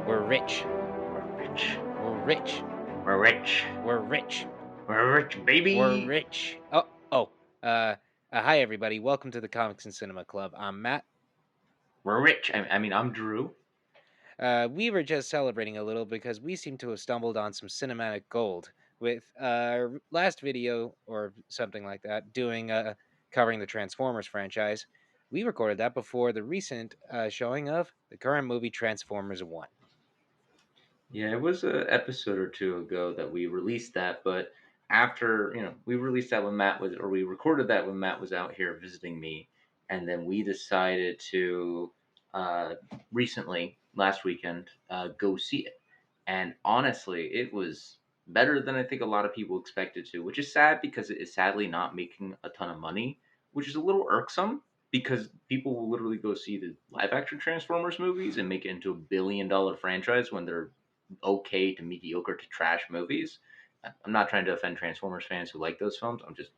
We're rich. We're rich. We're rich. We're rich. We're rich. We're rich, We're baby. rich. Oh. Hi everybody. Welcome to the Comics and Cinema Club. I'm Matt. We're rich. I'm Drew. We were just celebrating a little because we seem to have stumbled on some cinematic gold with our last video or something like that, doing covering the Transformers franchise. We recorded that before the recent showing of the current movie Transformers One. Yeah, it was an episode or two ago that we released that, but after we released that when we recorded that when Matt was out here visiting me, and then we decided to uh, recently last weekend go see it, and honestly, it was better than I think a lot of people expected to, which is sad because it is sadly not making a ton of money, which is a little irksome because people will literally go see the live action Transformers movies and make it into $1 billion franchise when they're okay to mediocre to trash movies. I'm not trying to offend Transformers fans who like those films. I'm just,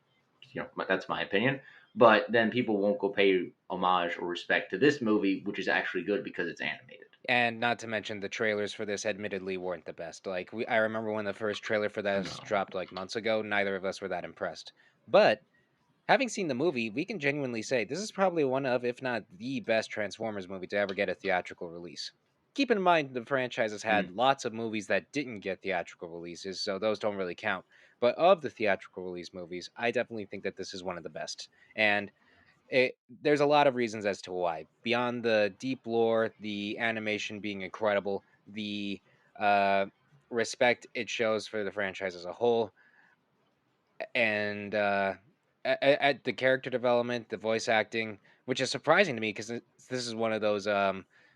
that's my opinion. But then people won't go pay homage or respect to this movie, which is actually good because it's animated. And not to mention the trailers for this admittedly weren't the best. I remember when the first trailer for this No. dropped like months ago, neither of us were that impressed. But having seen the movie, we can genuinely say this is probably one of, if not the best Transformers movie to ever get a theatrical release. Keep in mind the franchise has had Mm. lots of movies that didn't get theatrical releases, so those don't really count. But of the theatrical release movies, I definitely think that this is one of the best. And there's a lot of reasons as to why. Beyond the deep lore, the animation being incredible, the uh, respect it shows for the franchise as a whole, and at the character development, the voice acting, which is surprising to me because this is one of those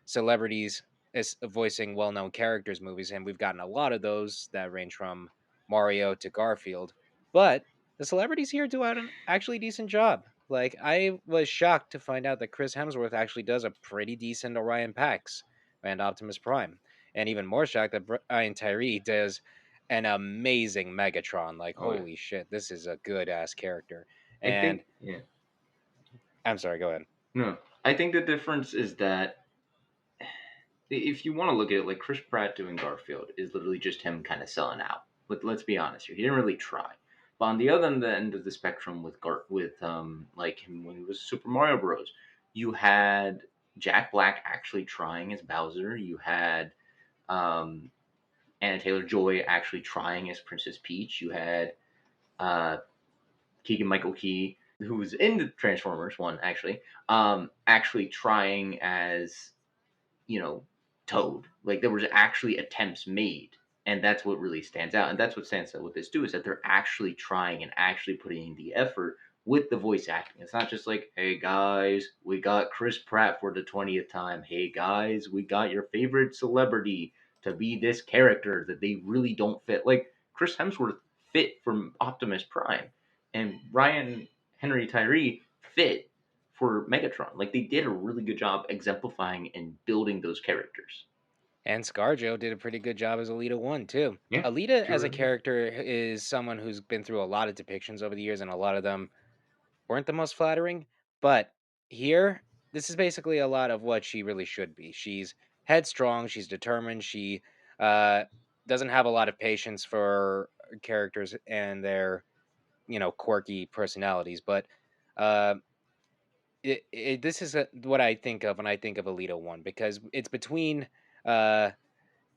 celebrities is voicing well-known characters movies, and we've gotten a lot of those that range from Mario to Garfield. But the celebrities here do an actually decent job. Like I was shocked to find out that Chris Hemsworth actually does a pretty decent Orion Pax and Optimus Prime, and even more shocked that Brian Tyree does an amazing Megatron. Like, Oh yeah. holy shit, this is a good ass character. I And think yeah. I'm sorry, go ahead. No. I think the difference is that if you want to look at it, like Chris Pratt doing Garfield is literally just him kind of selling out. Let's be honest here. He didn't really try. But on the other end of the spectrum with like him when he was Super Mario Bros, you had Jack Black actually trying as Bowser. You had um, Anna Taylor Joy actually trying as Princess Peach. You had uh, Keegan Michael Key, who was in the Transformers one actually trying as you know, Toad. Like there was actually attempts made, and that's what really stands out. And that's what stands out with this too is that they're actually trying and actually putting in the effort with the voice acting. It's not just like, hey guys, we got Chris Pratt for the 20th time. Hey guys, we got your favorite celebrity to be this character that they really don't fit. Like Chris Hemsworth fit from Optimus Prime, and Ryan Henry Tyree fit for Megatron. Like they did a really good job exemplifying and building those characters. And ScarJo did a pretty good job as Alita 1, too. Yeah, Alita she as a really did. character is someone who's been through a lot of depictions over the years, and a lot of them weren't the most flattering. But here, this is basically a lot of what she really should be. She's headstrong, she's determined, she uh, doesn't have a lot of patience for characters and their, quirky personalities. But uh, this is what I think of when I think of Alita 1, because it's between.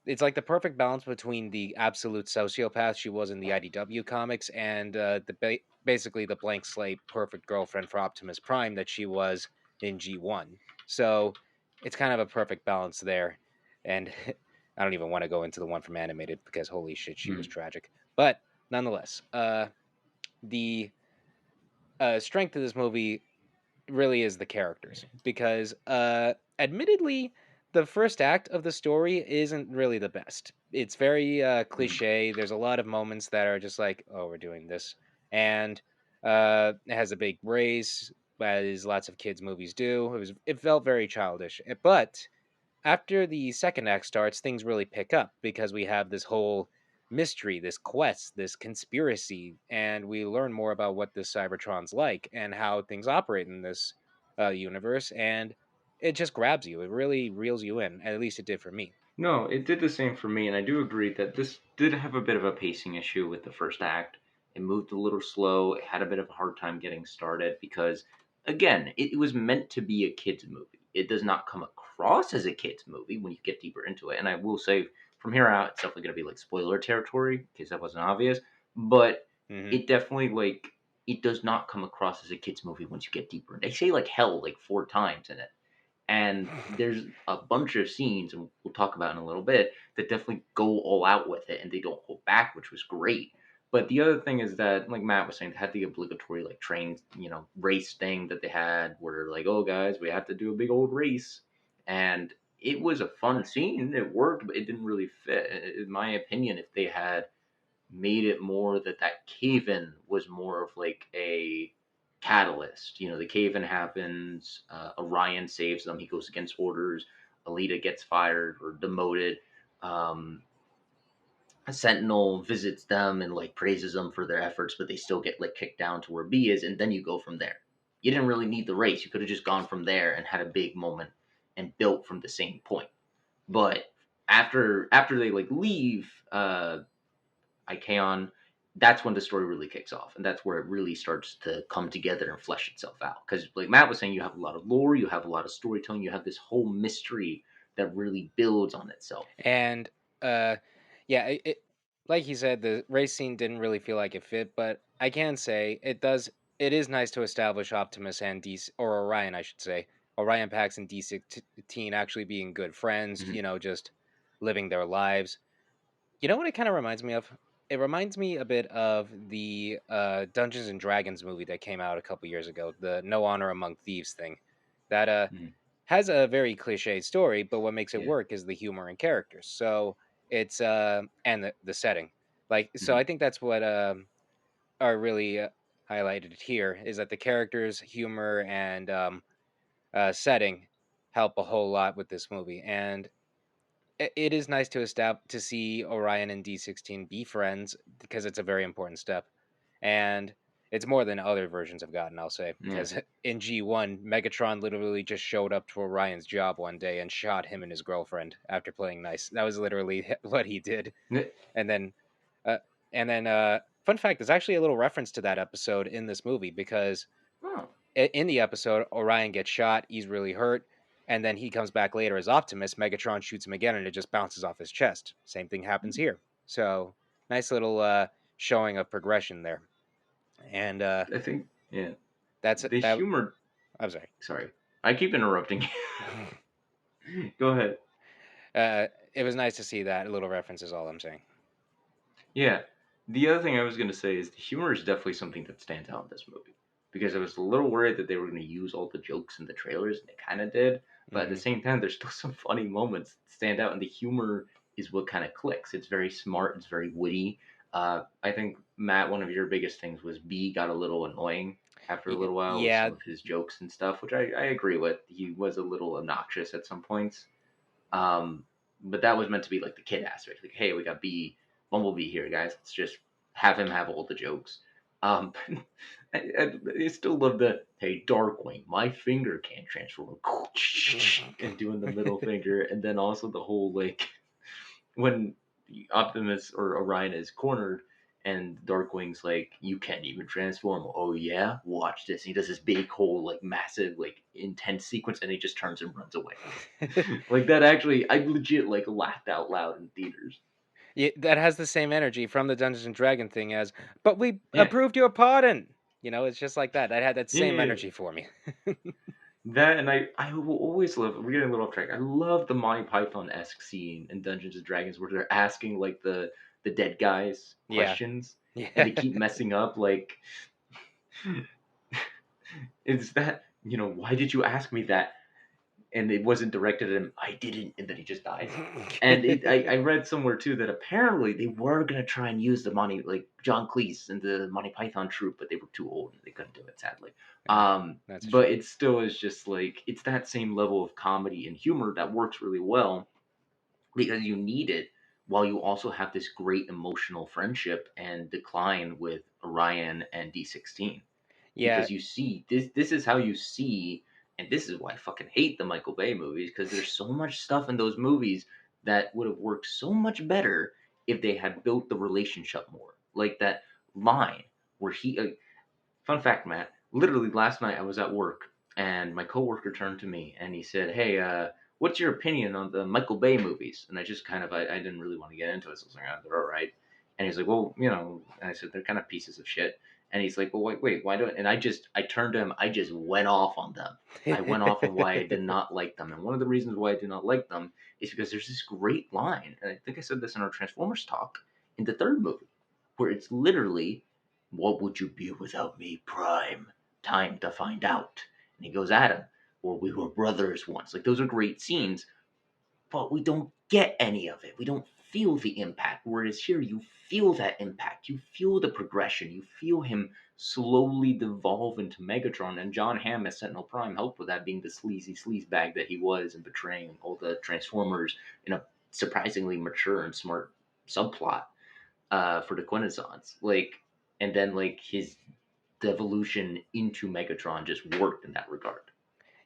It's like the perfect balance between the absolute sociopath she was in the IDW comics and basically the blank slate perfect girlfriend for Optimus Prime that she was in G1. So it's kind of a perfect balance there. And I don't even want to go into the one from animated because holy shit, she was Mm. tragic. But nonetheless, the strength of this movie really is the characters because admittedly the first act of the story isn't really the best. It's very Mm. cliche. There's a lot of moments that are just like, oh, we're doing this, and it has a big race as lots of kids movies do. It felt very childish. But after the second act starts, things really pick up because we have this whole mystery, this quest, this conspiracy, and we learn more about what this Cybertron's like and how things operate in this universe. And it just grabs you. It really reels you in. At least it did for me. No, it did the same for me, and I do agree that this did have a bit of a pacing issue with the first act. It moved a little slow. It had a bit of a hard time getting started because, again, it was meant to be a kids' movie. It does not come across as a kids' movie when you get deeper into it. And I will say, from here out, it's definitely going to be like spoiler territory, in case that wasn't obvious. But Hmm. it definitely it does not come across as a kids' movie once you get deeper. They say like hell like four times in it, and there's a bunch of scenes, and we'll talk about in a little bit, that definitely go all out with it and they don't hold back, which was great. But the other thing is that, like Matt was saying, they had the obligatory like train, race thing that they had where like, oh guys, we have to do a big old race. And it was a fun scene. It worked, but it didn't really fit. In my opinion, if they had made it more that cave in was more of like a catalyst. The cave in happens. Orion saves them. He goes against orders. Alita gets fired or demoted. Um, a Sentinel visits them and like praises them for their efforts, but they still get like kicked down to where B is, and then you go from there. You didn't really need the race. You could have just gone from there and had a big moment and built from the same point. But after they like leave, Ikeon, that's when the story really kicks off, and that's where it really starts to come together and flesh itself out. Because, like Matt was saying, you have a lot of lore, you have a lot of storytelling, you have this whole mystery that really builds on itself. And uh, yeah, like he said, the race scene didn't really feel like it fit, but I can say it does. It is nice to establish Optimus and or Orion, I should say, Orion Pax and D16 actually being good friends. Mhm. Just living their lives. You know what it kind of reminds me of? It reminds me a bit of the Dungeons and Dragons movie that came out a couple years ago, the No Honor Among Thieves thing. That Mhm. has a very cliche story, but what makes it Yeah. work is the humor and characters. So it's and the setting. So Mhm. I think that's what are really highlighted here is that the characters, humor, and setting help a whole lot with this movie. And it is nice to see Orion and D16 be friends because it's a very important step, and it's more than other versions have gotten. I'll say Yeah. because in G1, Megatron literally just showed up to Orion's job one day and shot him and his girlfriend after playing nice. That was literally what he did, Yeah. and then, uh, fun fact: there's actually a little reference to that episode in this movie because Oh. in the episode, Orion gets shot. He's really hurt. And then he comes back later as Optimus. Megatron shoots him again, and it just bounces off his chest. Same thing happens here. So nice little showing of progression there. And I think, yeah. that's The that. humor. I'm sorry. Sorry. I keep interrupting you. Go ahead. It was nice to see that little reference. Is all I'm saying. Yeah. The other thing I was going to say is the humor is definitely something that stands out in this movie because I was a little worried that they were going to use all the jokes in the trailers, and they kind of did. But at the Hmm. same time, there's still some funny moments that stand out, and the humor is what kind of clicks. It's very smart. It's very witty. I think Matt, one of your biggest things was B got a little annoying after a little while with Yeah, some of his jokes and stuff, which I agree with. He was a little obnoxious at some points. Um, but that was meant to be like the kid aspect. Like, hey, we got Bumblebee here, guys. Let's just have him have all the jokes. Um, I still love the hey Darkwing, my finger can't transform, and doing the middle finger, and then also the whole like when Optimus or Orion is cornered and Darkwing's like, you can't even transform. Oh yeah, watch this. And he does this big whole like massive like intense sequence, and he just turns and runs away. Like that actually, I legit like laughed out loud in theaters. yeah, that has the same energy from the Dungeons and Dragon thing as. But we Yeah, approved your pardon. It's just like that. That had that yeah, same yeah. energy for me. That and I will always love. We're getting a little off track. I love the Monty Python esque scene in Dungeons and Dragons where they're asking like the dead guys Yeah, questions, and yeah. they keep messing up. Like, is that why did you ask me that? And it wasn't directed at him. I didn't, and then he just dies. And I read somewhere too that apparently they were gonna try and use the Monty like John Cleese and the Monty Python troupe, but they were too old and they couldn't do it sadly. That's a But shame. it still is just like it's that same level of comedy and humor that works really well because you need it while you also have this great emotional friendship and decline with Orion and D16 Yeah, because you see this is how you see and this is why I fucking hate the Michael Bay movies, because there's so much stuff in those movies that would have worked so much better if they had built the relationship more. Like that line where fun fact, Matt. Literally last night I was at work and my coworker turned to me and he said, "Hey, what's your opinion on the Michael Bay movies?" And I just kind of I didn't really want to get into it, so I was like, "They're all right." And he's like, "Well, you know," and I said, "They're kind of pieces of shit." And he's like, "Well, wait, why don't?" And I turned to him, I just went off on them. I went off on why I did not like them, and one of the reasons why I did not like them is because there's this great line, and I think I said this in our Transformers talk in the third movie, where it's literally, "What would you be without me, Prime? Time to find out." And he goes at him, or "We were brothers once." Like, those are great scenes, but we don't get any of it. We don't feel the impact. Whereas here, you feel that impact. You feel the progression. You feel him slowly devolve into Megatron. And John Hamm as Sentinel Prime helped with that, being the sleazy sleazebag that he was and betraying all the Transformers in a surprisingly mature and smart subplot for the Quintessons. Like, and then like his devolution into Megatron just worked in that regard.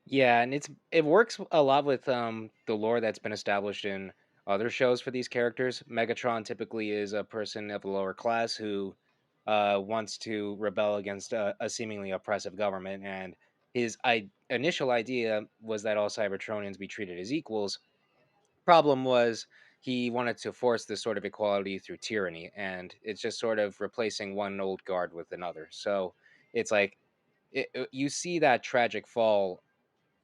Yeah, and it works a lot with the lore that's been established in other shows for these characters. Megatron typically is a person of the lower class who wants to rebel against a seemingly oppressive government, and his initial idea was that all Cybertronians be treated as equals. Problem was he wanted to force this sort of equality through tyranny, and it's just sort of replacing one old guard with another. So it's like you see that tragic fall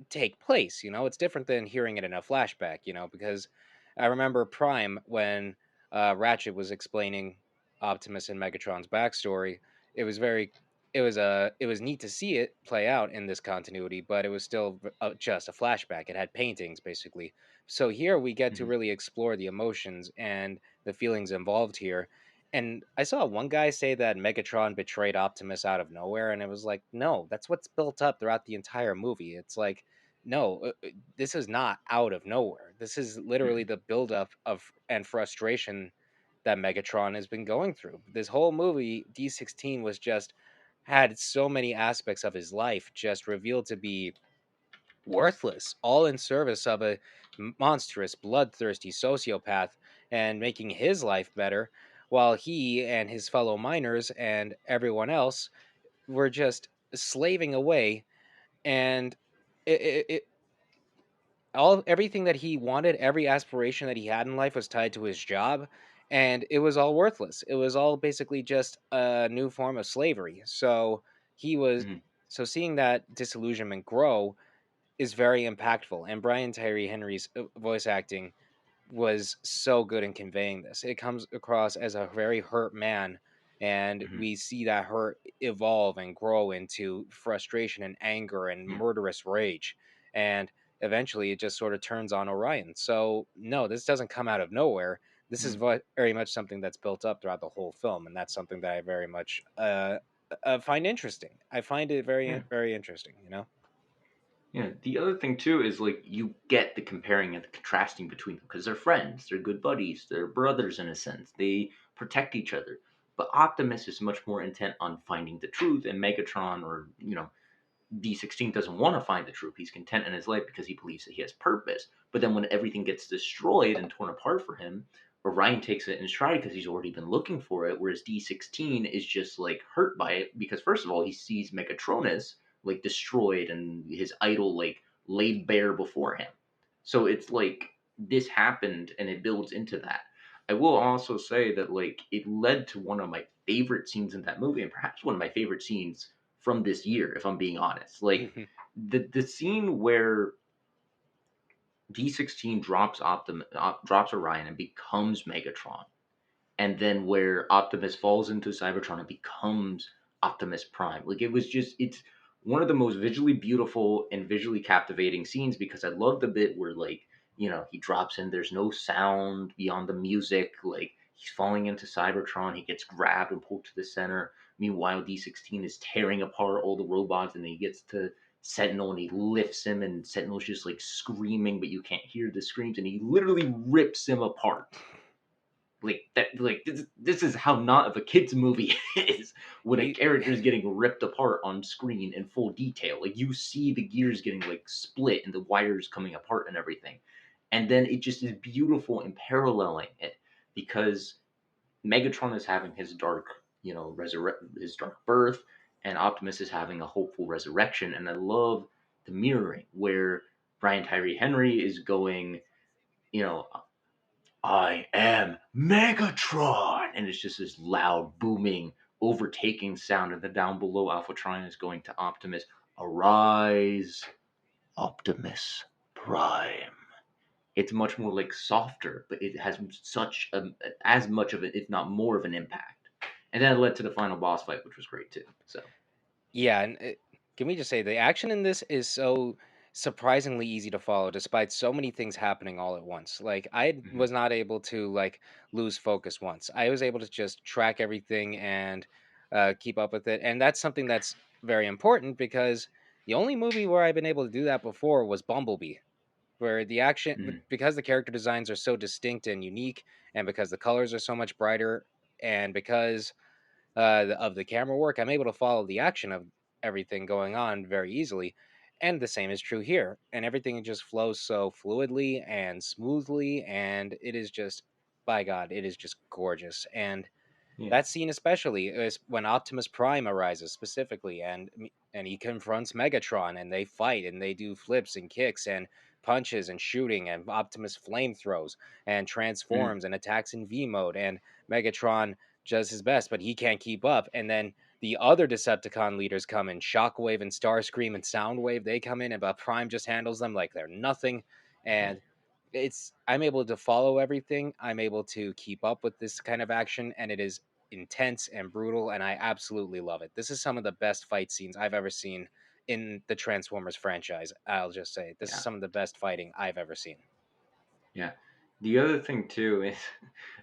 take place. It's different than hearing it in a flashback. Because I remember Prime when Ratchet was explaining Optimus and Megatron's backstory. It was very, it was neat to see it play out in this continuity, but it was still just a flashback. It had paintings basically. So here we get to Mm-hmm. really explore the emotions and the feelings involved here. And I saw one guy say that Megatron betrayed Optimus out of nowhere, and it was like, no, that's what's built up throughout the entire movie. It's like, no, this is not out of nowhere. This is literally Mm-hmm. the buildup of and frustration that Megatron has been going through. This whole movie, D16 was just had so many aspects of his life just revealed to be worthless, all in service of a monstrous, bloodthirsty sociopath and making his life better, while he and his fellow miners and everyone else were just slaving away. And it all everything that he wanted, every aspiration that he had in life was tied to his job, and it was all worthless. It was all basically just a new form of slavery. He was Mm-hmm. so seeing that disillusionment grow is very impactful, and Brian Tyree Henry's voice acting was so good in conveying this. It comes across as a very hurt man, and Mm-hmm. we see that hurt evolve and grow into frustration and anger and Yeah. murderous rage. And eventually it just sort of turns on Orion. So, no, this doesn't come out of nowhere. This is Mm-hmm. very much something that's built up throughout the whole film, and that's something that I very much find interesting. I find it Yeah. very interesting. Yeah. The other thing too is like you get the comparing and the contrasting between them because they're friends, they're good buddies, they're brothers in a sense. They protect each other. But Optimus is much more intent on finding the truth, and Megatron, or D16, doesn't want to find the truth. He's content in his life because he believes that he has purpose. But then when everything gets destroyed and torn apart for him, Orion takes it in stride because he's already been looking for it, whereas D16 is just like hurt by it because first of all he sees Megatronus like destroyed and his idol like laid bare before him. So it's like this happened and it builds into that. I will also say that like it led to one of my favorite scenes in that movie and perhaps one of my favorite scenes from this year, if I'm being honest. Like the scene where D16 drops Orion and becomes Megatron, and then where Optimus falls into Cybertron and becomes Optimus Prime. Like it's one of the most visually beautiful and visually captivating scenes because I love the bit where like he drops in. There's no sound beyond the music. Like he's falling into Cybertron. He gets grabbed and pulled to the center. Meanwhile, D16 is tearing apart all the robots, and then he gets to Sentinel and he lifts him, and Sentinel's just like screaming, but you can't hear the screams, and he literally rips him apart like that, like this is how not of a kids movie is when a He character is getting ripped apart on screen in full detail. Like you see the gears getting like split and the wires coming apart and everything, and then it just is beautiful in paralleling it because Megatron is having his dark, his dark birth, and Optimus is having a hopeful resurrection. And I love the mirroring where Brian Tyree Henry is going, you know, I am Megatron, and it's just this loud, booming, overtaking sound. And then down below, Alpha Trion is going to Optimus, arise, Optimus Prime. It's much more like softer, but it has such as much of it, if not more, of an impact. And then it led to the final boss fight, which was great too. So, Yeah, and can we just say the action in this is so surprisingly easy to follow, despite so many things happening all at once. Like mhm, was not able to like lose focus once. I was able to just track everything and keep up with it, and that's something that's very important because the only movie where I've been able to do that before was Bumblebee, where the action mhm, because the character designs are so distinct and unique, and because the colors are so much brighter, and because of the camera work, I'm able to follow the action of everything going on very easily. And the same is true here. And everything just flows so fluidly and smoothly. And it is just, by God, it is just gorgeous. And yeah, that scene especially is when Optimus Prime arises specifically, and he confronts Megatron, and they fight, and they do flips and kicks and punches and shooting, and Optimus flame throws and mhm, transforms and attacks in V mode, and Megatron does his best, but he can't keep up. And then the other Decepticon leaders come in, Shockwave and Starscream and Soundwave. They come in, and Prime just handles them like they're nothing. yeah, And I'm able to follow everything. I'm able to keep up with this kind of action, and it is intense and brutal, and I absolutely love it. This is some of the best fight scenes I've ever seen in the Transformers franchise. I'll just say this is yeah, some of the best fighting I've ever seen. yeah. The other thing too is,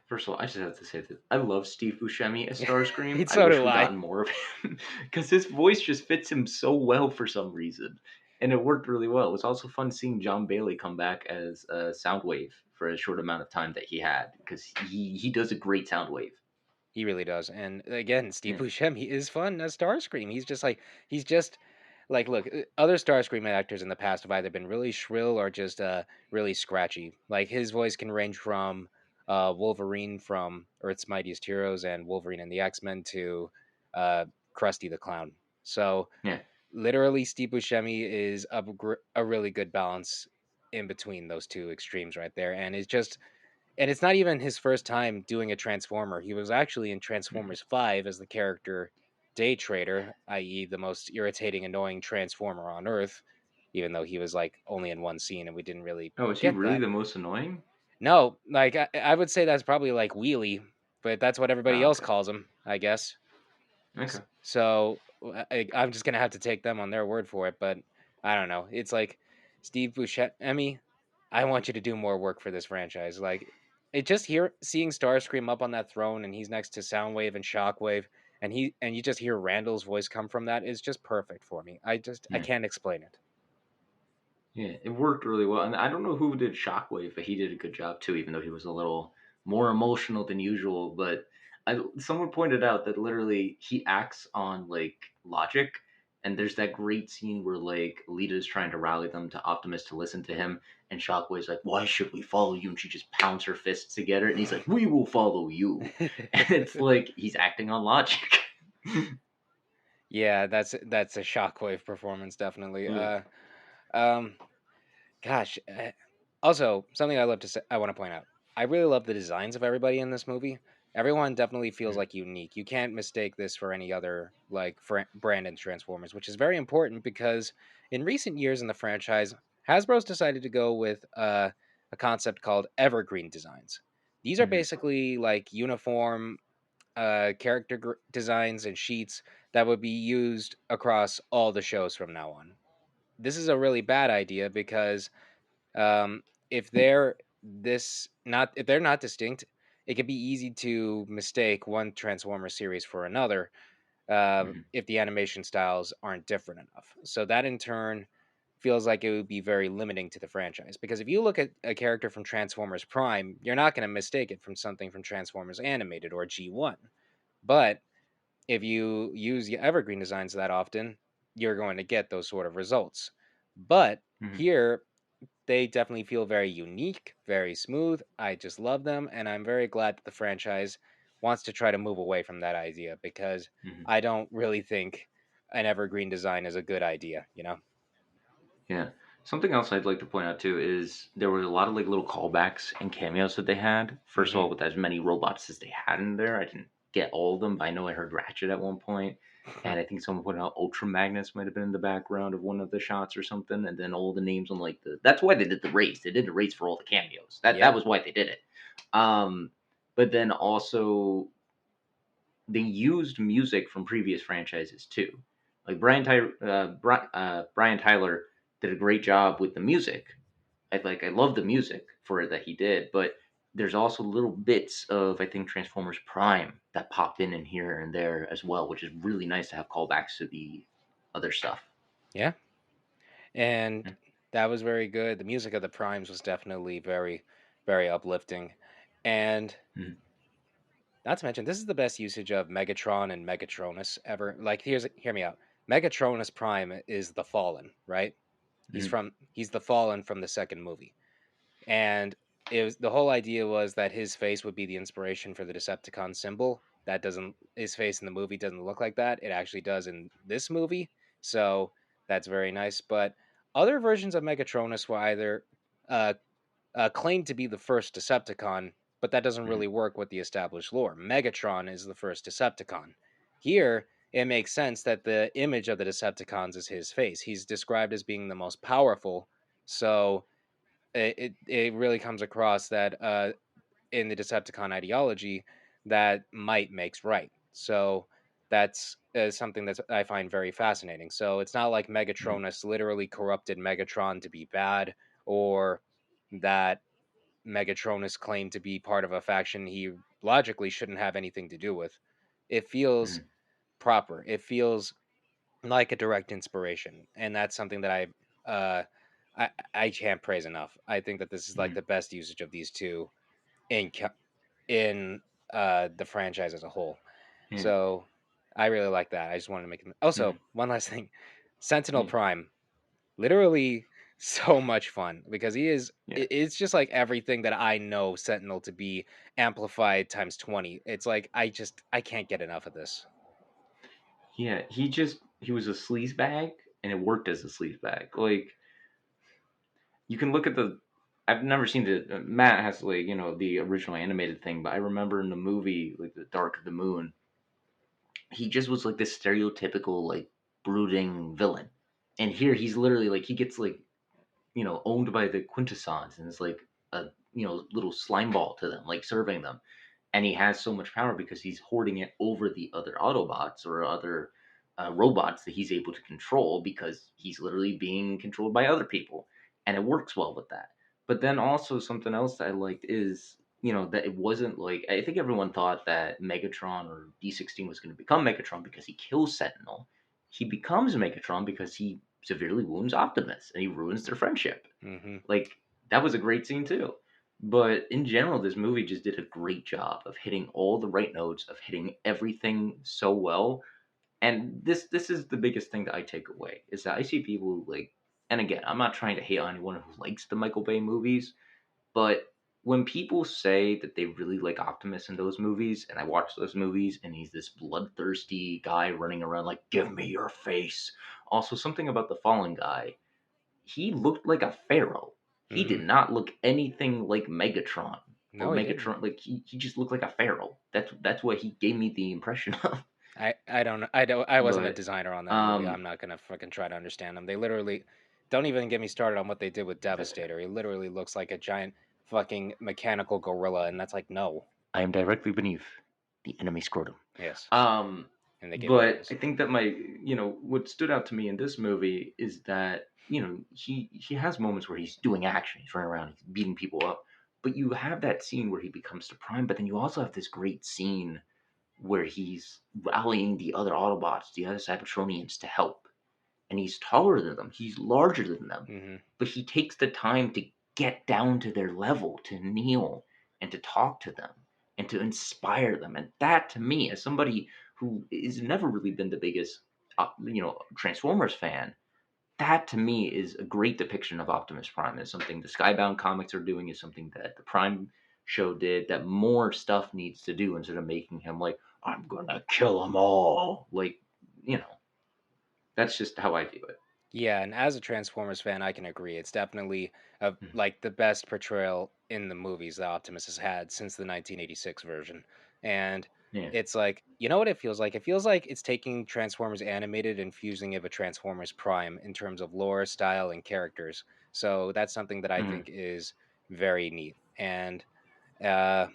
first of all, I just have to say that I love Steve Buscemi as Starscream. I So wish do we I. gotten more of him because his voice just fits him so well for some reason, and it worked really well. It was also fun seeing John Bailey come back as Soundwave for a short amount of time that he had because he does a great Soundwave. He really does. And again, Steve Yeah, Buscemi is fun as Starscream. He's just like look, other Starscream actors in the past have either been really shrill or just really scratchy. Like his voice can range from Wolverine from Earth's Mightiest Heroes and Wolverine and the X-Men to uh Krusty the Clown. So yeah, literally Steve Buscemi is a really good balance in between those two extremes right there, and it's not even his first time doing a Transformer. He was actually in mhm. Transformers 5 as the character Day Trader, i.e., the most irritating, annoying Transformer on Earth, even though he was like only in one scene and we didn't really Oh, is he get really that. the most annoying? No, like I would say that's probably like Wheelie, but that's what everybody Oh, else okay, calls him, I guess. okay, So I'm just gonna have to take them on their word for it. But I don't know. It's like Steve Buscemi. I want you to do more work for this franchise. Like it just here seeing Starscream up on that throne, and he's next to Soundwave and Shockwave, and you just hear Randall's voice come from that is just perfect for me. I yeah. can't explain it. Yeah, it worked really well. And I don't know who did Shockwave, but he did a good job too, even though he was a little more emotional than usual. But someone pointed out that literally he acts on like logic. And there's that great scene where like Lita's trying to rally them to Optimus to listen to him, and Shockwave's like, "Why should we follow you?" And she just pounds her fists together, and he's like, "We will follow you." And it's like he's acting on logic. Yeah, that's a Shockwave performance, definitely. Yeah. Um, Gosh, also something I want to point out. I really love the designs of everybody in this movie. Everyone definitely feels Mm, like unique. You can't mistake this for any other like Brandon Transformers, which is very important because in recent years in the franchise, Hasbro's decided to go with a concept called evergreen designs. These are mhm, basically like uniform character designs and sheets that would be used across all the shows from now on. This is a really bad idea because um, if they're not distinct, it can be easy to mistake one Transformer series for another mhm, if the animation styles aren't different enough. So that in turn feels like it would be very limiting to the franchise. Because if you look at a character from Transformers Prime, you're not going to mistake it from something from Transformers Animated or G1. But if you use the evergreen designs that often, you're going to get those sort of results. But Mhm. here, they definitely feel very unique, very smooth. I just love them, and I'm very glad that the franchise wants to try to move away from that idea because Mhm. I don't really think an evergreen design is a good idea, Yeah. Something else I'd like to point out too is there were a lot of like little callbacks and cameos that they had. First of Hmm. all, with as many robots as they had in there, I didn't get all of them, but I know I heard Ratchet at one point, and I think someone pointed out Ultra Magnus might have been in the background of one of the shots or something, and then all the names on like the. That's why they did the race. They did the race for all the cameos. That Yep. was why they did it. Um, but then also they used music from previous franchises too. Like Brian Tyler did a great job with the music. I love the music for it that he did, but there's also little bits of I think Transformers Prime that popped in here and there as well, which is really nice to have callbacks to the other stuff. Yeah. And that was very good. The music of the Primes was definitely very, very uplifting. And Mhm. not to mention, this is the best usage of Megatron and Megatronus ever. Like, hear me out. Megatronus Prime is the Fallen, right? Mhm. He's the Fallen from the second movie, and the whole idea was that his face would be the inspiration for the Decepticon symbol. That doesn't His face in the movie doesn't look like that. It actually does in this movie, so that's very nice. But other versions of Megatronus were either uh, claimed to be the first Decepticon, but that doesn't Mhm. really work with the established lore. Megatron is the first Decepticon. Here, it makes sense that the image of the Decepticons is his face. He's described as being the most powerful, so it really comes across that in the Decepticon ideology that might makes right. So that's something that I find very fascinating. So it's not like Mhm. Megatronus literally corrupted Megatron to be bad, or that Megatronus claimed to be part of a faction he logically shouldn't have anything to do with. It feels Mhm. proper. It feels like a direct inspiration, and that's something that I can't praise enough. I think that this is like Mhm. the best usage of these two in in the franchise as a whole. Yeah. So I really like that. I just wanted to make them. Also, Mhm. one last thing, Sentinel Yeah. Prime, literally so much fun because Yeah. it's just like everything that I know Sentinel to be amplified times 20. It's like I can't get enough of this. Yeah. He was a sleaze bag, and it worked as a sleaze bag. Like you can look at the. I've never seen the Matt has like the original animated thing, but I remember in the movie like the Dark of the Moon, he just was like this stereotypical like brooding villain, and here he's literally like he gets like owned by the Quintessons and is like a little slime ball to them, like serving them, and he has so much power because he's hoarding it over the other Autobots or other robots that he's able to control because he's literally being controlled by other people, and it works well with that. But then also something else that I liked is that it wasn't like I think everyone thought that Megatron or D16 was going to become Megatron because he kills Sentinel. He becomes Megatron because he severely wounds Optimus and he ruins their friendship. Hmm. Like that was a great scene too. But in general, this movie just did a great job of hitting all the right notes, of hitting everything so well. And this is the biggest thing that I take away is that I see people who like, and again, I'm not trying to hate on anyone who likes the Michael Bay movies, but when people say that they really like Optimus in those movies, and I watch those movies, and he's this bloodthirsty guy running around like, "Give me your face." Also, something about the Fallen guy, he looked like a pharaoh. He Hmm. did not look anything like Megatron or No, he didn't. Megatron. Like he just looked like a pharaoh. That's what he gave me the impression of. I wasn't a But designer on that movie. um, I'm not gonna fucking try to understand them. They literally don't even get me started on what they did with that's fair. Devastator. He literally looks like a giant fucking mechanical gorilla, and that's like no. I am directly beneath the enemy scrotum. Yes, Um, and they gave him but I wings. think that what stood out to me in this movie is that he has moments where he's doing action, he's running around, he's beating people up, but you have that scene where he becomes the Prime, but then you also have this great scene where he's rallying the other Autobots, the other Cybertronians to help. and he's taller than them, he's larger than them, Hmm. but he takes the time to get down to their level, to kneel and to talk to them and to inspire them. And that to me, as somebody who has never really been the biggest, Transformers fan, that to me is a great depiction of Optimus Prime. Is something the Skybound comics are doing. Is something that the Prime show did. That more stuff needs to do instead of making him like I'm gonna kill them all. Like you know, that's just how I view it. Yeah, and as a Transformers fan, I can agree. It's definitely Mhm. like the best portrayal in the movies that Optimus has had since the 1986 version. And Yeah. it's like, you know what it feels like? It feels like it's taking Transformers animated and fusing it with Transformers Prime in terms of lore, style, and characters. So that's something that I Mhm. think is very neat. And uh,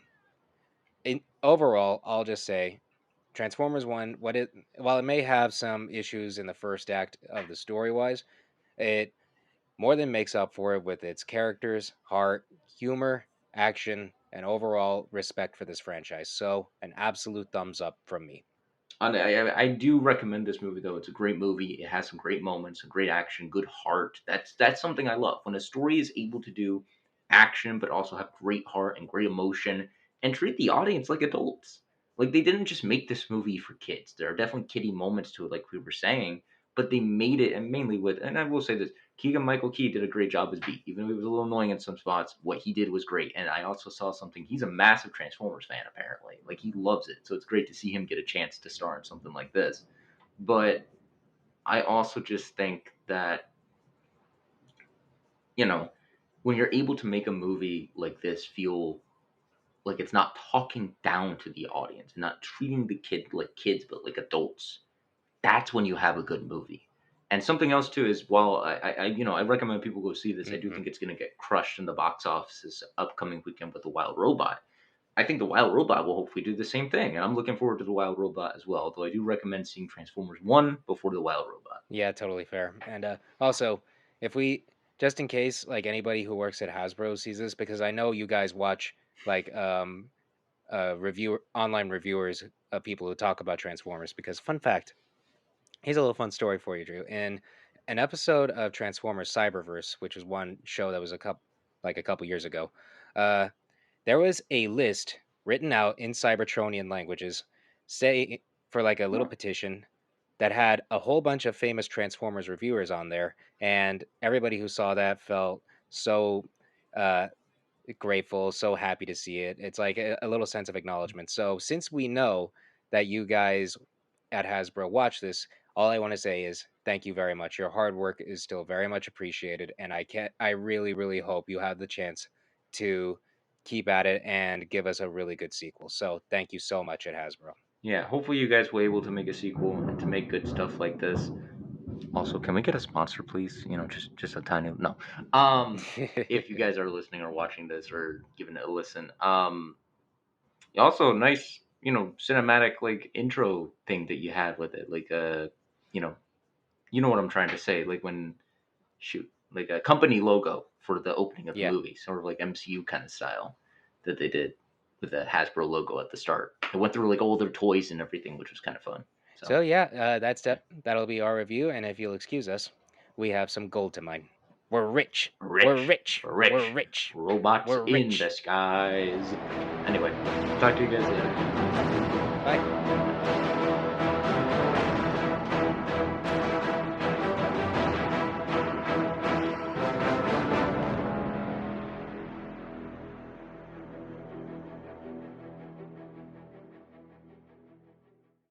overall, I'll just say Transformers 1, while it may have some issues in the first act of the story wise, it more than makes up for it with its characters, heart, humor, action, and overall respect for this franchise. So, an absolute thumbs up from me. And I do recommend this movie though. It's a great movie. It has some great moments, some great action, good heart. That's something I love when a story is able to do action, but also have great heart and great emotion, and treat the audience like adults. Like they didn't just make this movie for kids. There are definitely kiddie moments to it, like we were saying, but they made it, and mainly with. And I will say this: Keegan Michael Key did a great job as Beat, even though he was a little annoying in some spots. What he did was great, and I also saw something. He's a massive Transformers fan, apparently. Like he loves it, so it's great to see him get a chance to star in something like this. But I also just think that you know when you're able to make a movie like this feel like it's not talking down to the audience, not treating the kid like kids, but like adults, that's when you have a good movie. And something else too is while I recommend people go see this, I do Hmm. think it's going to get crushed in the box office this upcoming weekend with the Wild Robot. I think the Wild Robot will hopefully do the same thing, and I'm looking forward to the Wild Robot as well. Though I do recommend seeing Transformers One before the Wild Robot. Yeah, totally fair. And also, if we, just in case, like anybody who works at Hasbro sees this, because I know you guys watch like review online reviewers of people who talk about Transformers. Because fun fact, here's a little fun story for you, Drew. In an episode of Transformers Cyberverse, which was one show that was a couple years ago, uh, there was a list written out in Cybertronian languages, say for like a little petition that had a whole bunch of famous Transformers reviewers on there, and everybody who saw that felt so uh, grateful, so happy to see it. It's like a little sense of acknowledgement. So since we know that you guys at Hasbro watch this, all I want to say is thank you very much. Your hard work is still very much appreciated, and I really really hope you have the chance to keep at it and give us a really good sequel. So thank you so much at Hasbro. Yeah, hopefully you guys were able to make a sequel and to make good stuff like this. Also, can we get a sponsor, please? Just a tiny no. If you guys are listening or watching this or giving it a listen, also nice, cinematic like intro thing that you had with it, like you know, you know what I'm trying to say, like when shoot, like a company logo for the opening of the Yeah. movie, sort of like MCU kind of style that they did with the Hasbro logo at the start. It went through like all their toys and everything, which was kind of fun. So So yeah, yeah, that'll be our review. And if you'll excuse us, we have some gold to mine. We're rich. we're We're rich, rich. we're We're rich, rich. robots We're in the rich. skies. Anyway, talk to you guys later. Bye.